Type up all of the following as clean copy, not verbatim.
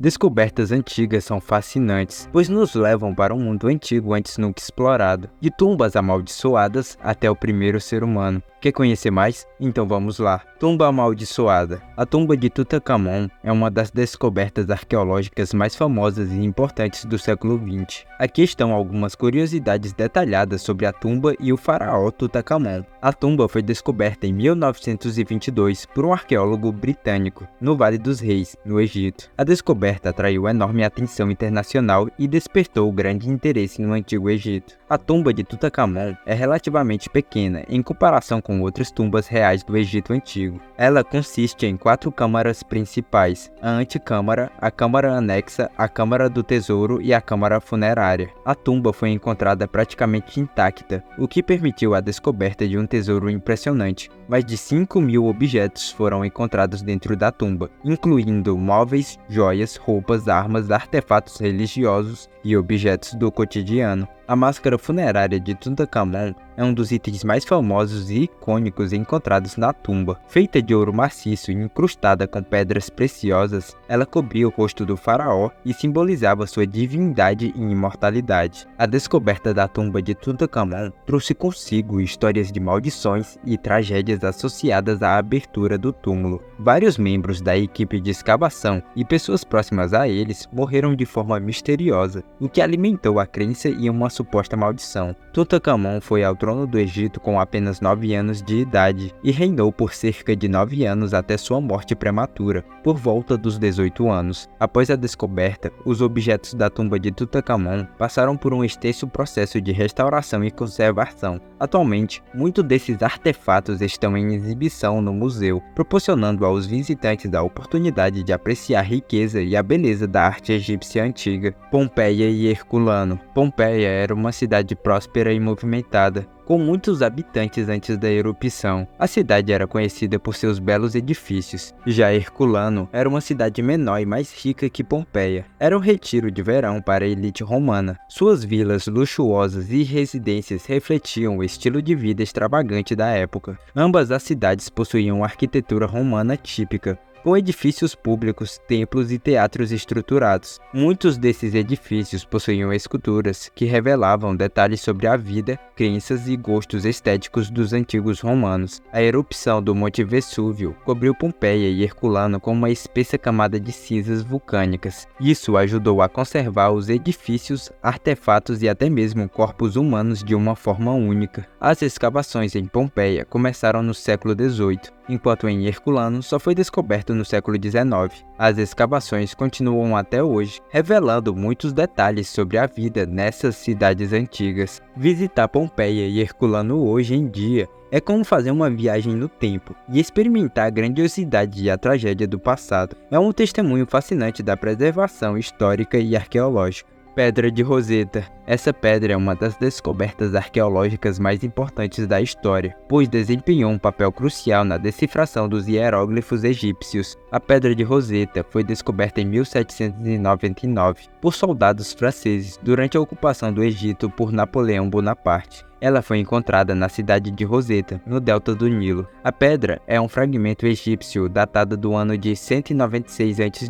Descobertas antigas são fascinantes, pois nos levam para um mundo antigo antes nunca explorado, de tumbas amaldiçoadas até o primeiro ser humano. Quer conhecer mais? Então vamos lá. Tumba amaldiçoada. A tumba de Tutankhamon é uma das descobertas arqueológicas mais famosas e importantes do século XX. Aqui estão algumas curiosidades detalhadas sobre a tumba e o faraó Tutankhamon. A tumba foi descoberta em 1922 por um arqueólogo britânico, no Vale dos Reis, no Egito. A descoberta atraiu enorme atenção internacional e despertou grande interesse no Antigo Egito. A tumba de Tutankhamon é relativamente pequena em comparação com outras tumbas reais do Egito Antigo. Ela consiste em 4 câmaras principais: a antecâmara, a câmara anexa, a câmara do tesouro e a câmara funerária. A tumba foi encontrada praticamente intacta, o que permitiu a descoberta de um tesouro impressionante. Mais de 5.000 objetos foram encontrados dentro da tumba, incluindo móveis, joias, roupas, armas, artefatos religiosos e objetos do cotidiano. A máscara funerária de Tutankhamon é um dos itens mais famosos e icônicos encontrados na tumba. Feita de ouro maciço e incrustada com pedras preciosas, ela cobria o rosto do faraó e simbolizava sua divindade e imortalidade. A descoberta da tumba de Tutankhamon trouxe consigo histórias de maldições e tragédias associadas à abertura do túmulo. Vários membros da equipe de escavação e pessoas próximas a eles morreram de forma misteriosa, o que alimentou a crença em uma suposta maldição. Tutankhamon foi ao trono do Egito com apenas 9 anos de idade e reinou por cerca de 9 anos até sua morte prematura, por volta dos 18 anos. Após a descoberta, os objetos da tumba de Tutankhamon passaram por um extenso processo de restauração e conservação. Atualmente, muitos desses artefatos estão em exibição no museu, proporcionando aos visitantes a oportunidade de apreciar a riqueza e a beleza da arte egípcia antiga. Pompeia e Herculano. Pompeia era uma cidade próspera e movimentada, com muitos habitantes antes da erupção. A cidade era conhecida por seus belos edifícios. Já Herculano era uma cidade menor e mais rica que Pompeia. Era um retiro de verão para a elite romana. Suas vilas luxuosas e residências refletiam o estilo de vida extravagante da época. Ambas as cidades possuíam uma arquitetura romana típica, com edifícios públicos, templos e teatros estruturados. Muitos desses edifícios possuíam esculturas que revelavam detalhes sobre a vida, crenças e gostos estéticos dos antigos romanos. A erupção do Monte Vesúvio cobriu Pompeia e Herculano com uma espessa camada de cinzas vulcânicas. Isso ajudou a conservar os edifícios, artefatos e até mesmo corpos humanos de uma forma única. As escavações em Pompeia começaram no século XVIII, enquanto em Herculano só foi descoberto no século XIX. As escavações continuam até hoje, revelando muitos detalhes sobre a vida nessas cidades antigas. Visitar Pompeia e Herculano hoje em dia é como fazer uma viagem no tempo e experimentar a grandiosidade e a tragédia do passado. É um testemunho fascinante da preservação histórica e arqueológica. Pedra de Roseta. Essa pedra é uma das descobertas arqueológicas mais importantes da história, pois desempenhou um papel crucial na decifração dos hieróglifos egípcios. A Pedra de Roseta foi descoberta em 1799 por soldados franceses durante a ocupação do Egito por Napoleão Bonaparte. Ela foi encontrada na cidade de Roseta, no delta do Nilo. A pedra é um fragmento egípcio datado do ano de 196 a.C.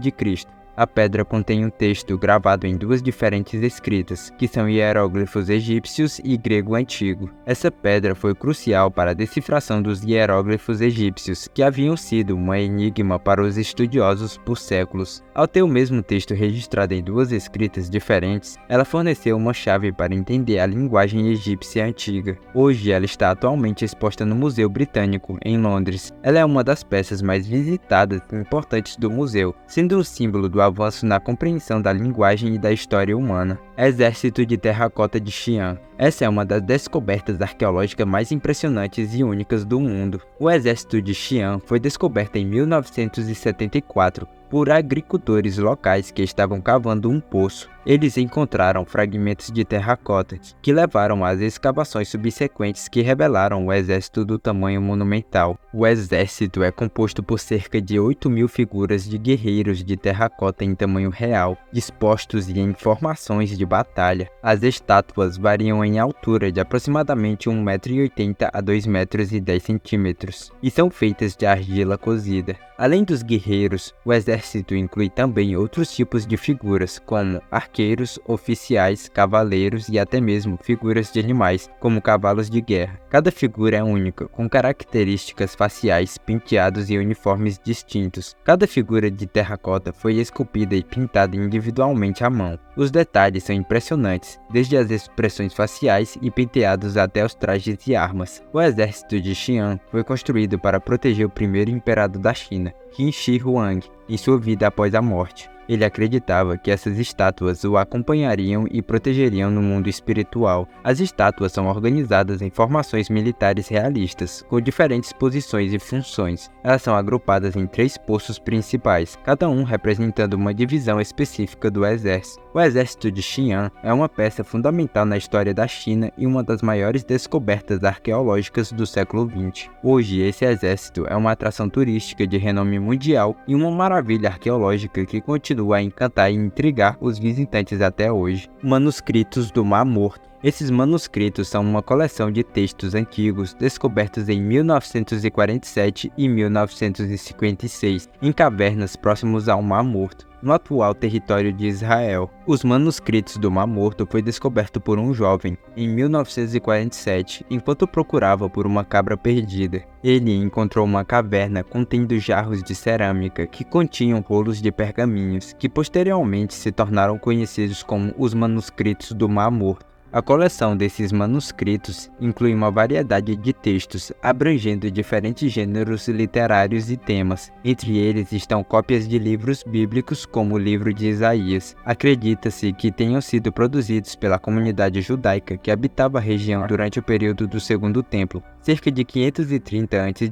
A pedra contém um texto gravado em 2 diferentes escritas, que são hieróglifos egípcios e grego antigo. Essa pedra foi crucial para a decifração dos hieróglifos egípcios, que haviam sido um enigma para os estudiosos por séculos. Ao ter o mesmo texto registrado em 2 escritas diferentes, ela forneceu uma chave para entender a linguagem egípcia antiga. Hoje ela está atualmente exposta no Museu Britânico, em Londres. Ela é uma das peças mais visitadas e importantes do museu, sendo um símbolo do avanço na compreensão da linguagem e da história humana. Exército de Terracota de Xi'an. Essa é uma das descobertas arqueológicas mais impressionantes e únicas do mundo. O exército de Xi'an foi descoberto em 1974 por agricultores locais que estavam cavando um poço. Eles encontraram fragmentos de terracota que levaram às escavações subsequentes que revelaram o exército do tamanho monumental. O exército é composto por cerca de 8.000 figuras de guerreiros de terracota em tamanho real, dispostos em formações de batalha. As estátuas variam em altura de aproximadamente 1,80 m a 2,10 m e são feitas de argila cozida. Além dos guerreiros, o exército inclui também outros tipos de figuras, como arqueiros, oficiais, cavaleiros e até mesmo figuras de animais, como cavalos de guerra. Cada figura é única, com características faciais, penteados e uniformes distintos. Cada figura de terracota foi esculpida e pintada individualmente à mão. Os detalhes são impressionantes, desde as expressões faciais e penteados até os trajes e armas. O exército de Xi'an foi construído para proteger o primeiro imperador da China, Qin Shi Huang, em sua vida após a morte. Ele acreditava que essas estátuas o acompanhariam e protegeriam no mundo espiritual. As estátuas são organizadas em formações militares realistas, com diferentes posições e funções. Elas são agrupadas em 3 poços principais, cada um representando uma divisão específica do exército. O exército de Xi'an é uma peça fundamental na história da China e uma das maiores descobertas arqueológicas do século XX. Hoje, esse exército é uma atração turística de renome mundial e uma maravilha arqueológica que continua a encantar e intrigar os visitantes até hoje. Manuscritos do Mar Morto. Esses manuscritos são uma coleção de textos antigos descobertos em 1947 e 1956 em cavernas próximos ao Mar Morto, no atual território de Israel. Os manuscritos do Mar Morto foi descoberto por um jovem em 1947 enquanto procurava por uma cabra perdida. Ele encontrou uma caverna contendo jarros de cerâmica que continham rolos de pergaminhos, que posteriormente se tornaram conhecidos como os manuscritos do Mar Morto. A coleção desses manuscritos inclui uma variedade de textos abrangendo diferentes gêneros literários e temas. Entre eles estão cópias de livros bíblicos como o livro de Isaías. Acredita-se que tenham sido produzidos pela comunidade judaica que habitava a região durante o período do Segundo Templo, cerca de 530 a.C.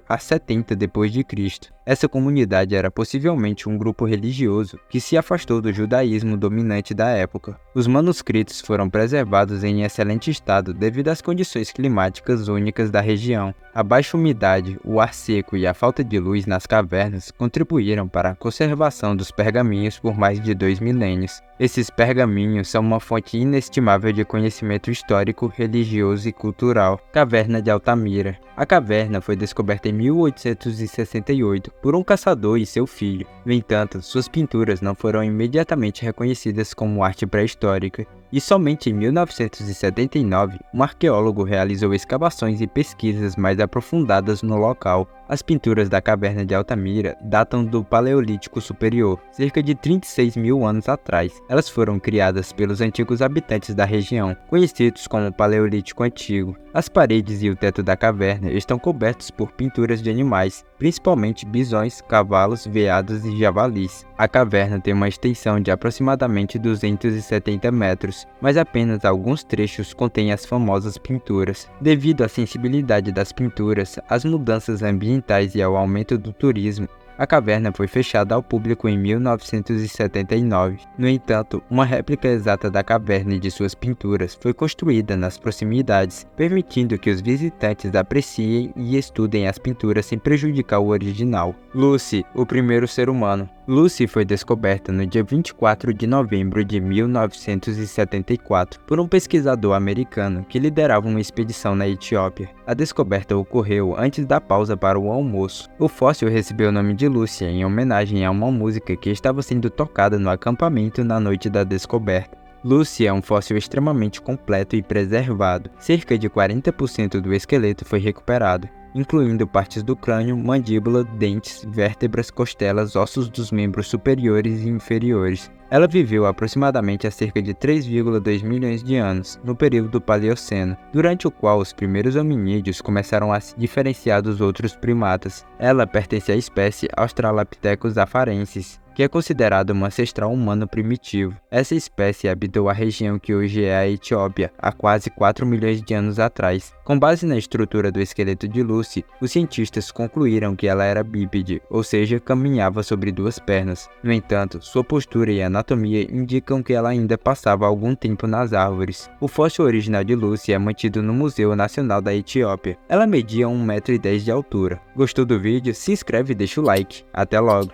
a 70 d.C. Essa comunidade era possivelmente um grupo religioso que se afastou do judaísmo dominante da época. Os manuscritos foram preservados em excelente estado devido às condições climáticas únicas da região. A baixa umidade, o ar seco e a falta de luz nas cavernas contribuíram para a conservação dos pergaminhos por mais de 2 milênios. Esses pergaminhos são uma fonte inestimável de conhecimento histórico, religioso e cultural. Caverna de Altamira. A caverna foi descoberta em 1868 por um caçador e seu filho. No entanto, suas pinturas não foram imediatamente reconhecidas como arte pré-histórica, e somente em 1979 um arqueólogo realizou escavações e pesquisas mais aprofundadas no local. As pinturas da caverna de Altamira datam do Paleolítico Superior, cerca de 36 mil anos atrás. Elas foram criadas pelos antigos habitantes da região, conhecidos como Paleolítico Antigo. As paredes e o teto da caverna estão cobertos por pinturas de animais, principalmente bisões, cavalos, veados e javalis. A caverna tem uma extensão de aproximadamente 270 metros, mas apenas alguns trechos contêm as famosas pinturas. Devido à sensibilidade das pinturas, às mudanças ambientais e ao aumento do turismo, a caverna foi fechada ao público em 1979. No entanto, uma réplica exata da caverna e de suas pinturas foi construída nas proximidades, permitindo que os visitantes apreciem e estudem as pinturas sem prejudicar o original. Lucy, o primeiro ser humano. Lucy foi descoberta no dia 24 de novembro de 1974 por um pesquisador americano que liderava uma expedição na Etiópia. A descoberta ocorreu antes da pausa para o almoço. O fóssil recebeu o nome de Lúcia em homenagem a uma música que estava sendo tocada no acampamento na noite da descoberta. Lucy é um fóssil extremamente completo e preservado. Cerca de 40% do esqueleto foi recuperado, incluindo partes do crânio, mandíbula, dentes, vértebras, costelas, ossos dos membros superiores e inferiores. Ela viveu aproximadamente há cerca de 3,2 milhões de anos, no período Paleoceno, durante o qual os primeiros hominídeos começaram a se diferenciar dos outros primatas. Ela pertence à espécie Australopithecus afarensis, que é considerado um ancestral humano primitivo. Essa espécie habitou a região que hoje é a Etiópia há quase 4 milhões de anos atrás. Com base na estrutura do esqueleto de Lucy, os cientistas concluíram que ela era bípede, ou seja, caminhava sobre 2 pernas. No entanto, sua postura e anatomia indicam que ela ainda passava algum tempo nas árvores. O fóssil original de Lucy é mantido no Museu Nacional da Etiópia. Ela media 1,10 m de altura. Gostou do vídeo? Se inscreve e deixa o like. Até logo!